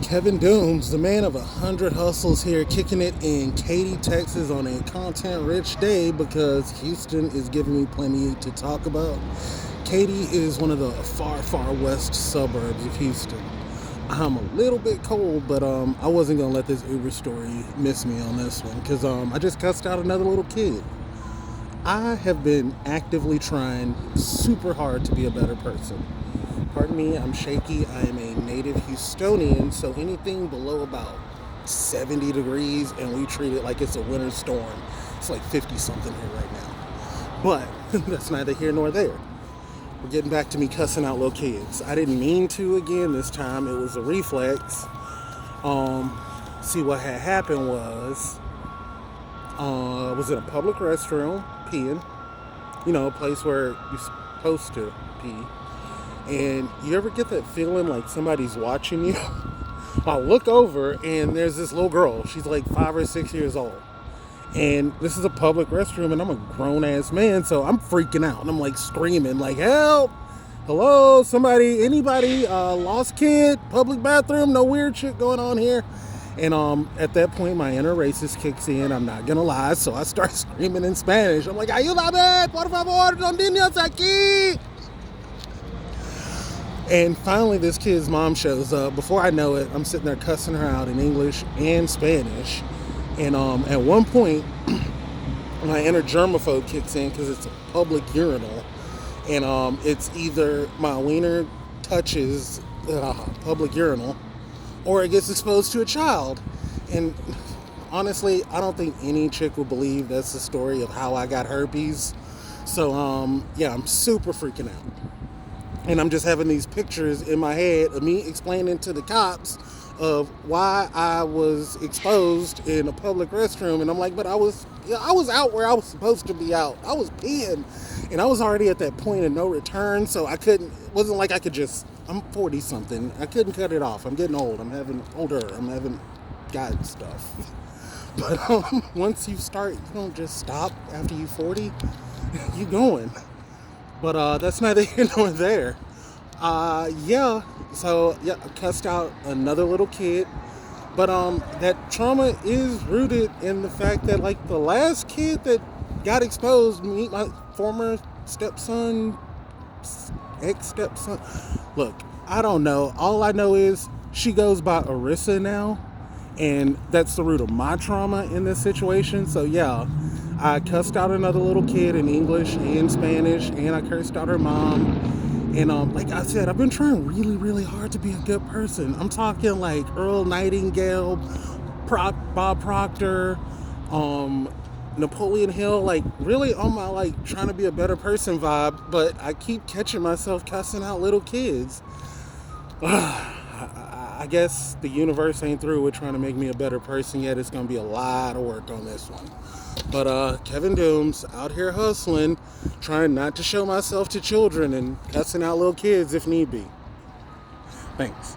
Kevin Dooms, the man of 100 hustles here, kicking it in Katy, Texas on a content-rich day because Houston is giving me plenty to talk about. Katy is one of the far, far west suburbs of Houston. I'm a little bit cold, but I wasn't gonna let this Uber story miss me on this one because I just cussed out another little kid. I have been actively trying super hard to be a better person. Pardon me, I'm shaky. I am a native Houstonian, so anything below about 70 degrees and we treat it like it's a winter storm. It's like 50 something here right now. But that's neither here nor there. We're getting back to me cussing out little kids. I didn't mean to again this time. It was a reflex. See what had happened was I was in a public restroom peeing. You know, a place where you're supposed to pee. And you ever get that feeling like somebody's watching you? I look over and there's this little girl. She's like 5 or 6 years old. And this is a public restroom and I'm a grown ass man, so I'm freaking out. And I'm like screaming, like, help! Hello, somebody, anybody, lost kid, public bathroom, no weird shit going on here. And at that point, my inner racist kicks in. I'm not gonna lie, so I start screaming in Spanish. I'm like, ayúdame, por favor, son niños aquí. And finally, this kid's mom shows up. Before I know it, I'm sitting there cussing her out in English and Spanish. And at one point, my inner germaphobe kicks in because it's a public urinal. And it's either my wiener touches public urinal or it gets exposed to a child. And honestly, I don't think any chick will believe that's the story of how I got herpes. So, yeah, I'm super freaking out. And I'm just having these pictures in my head of me explaining to the cops of why I was exposed in a public restroom. And I'm like, but I was out where I was supposed to be out. I was peeing. And I was already at that point of no return. So it wasn't like I could I'm 40 something. I couldn't cut it off. I'm getting old. I'm having God stuff. But once you start, you don't just stop after you 40. You going. But that's neither here nor there. So I cussed out another little kid. But that trauma is rooted in the fact that, like, the last kid that got exposed, my former stepson, ex-stepson. Look, I don't know. All I know is she goes by Arissa now. And that's the root of my trauma in this situation. So yeah, I cussed out another little kid in English and Spanish, and I cursed out her mom. And like I said, I've been trying really, really hard to be a good person. I'm talking like Earl Nightingale, Bob Proctor, Napoleon Hill, like really on my like trying to be a better person vibe. But I keep catching myself cussing out little kids. I guess the universe ain't through with trying to make me a better person yet. It's going to be a lot of work on this one. But Kevin Dooms out here hustling, trying not to show myself to children and cussing out little kids if need be. Thanks.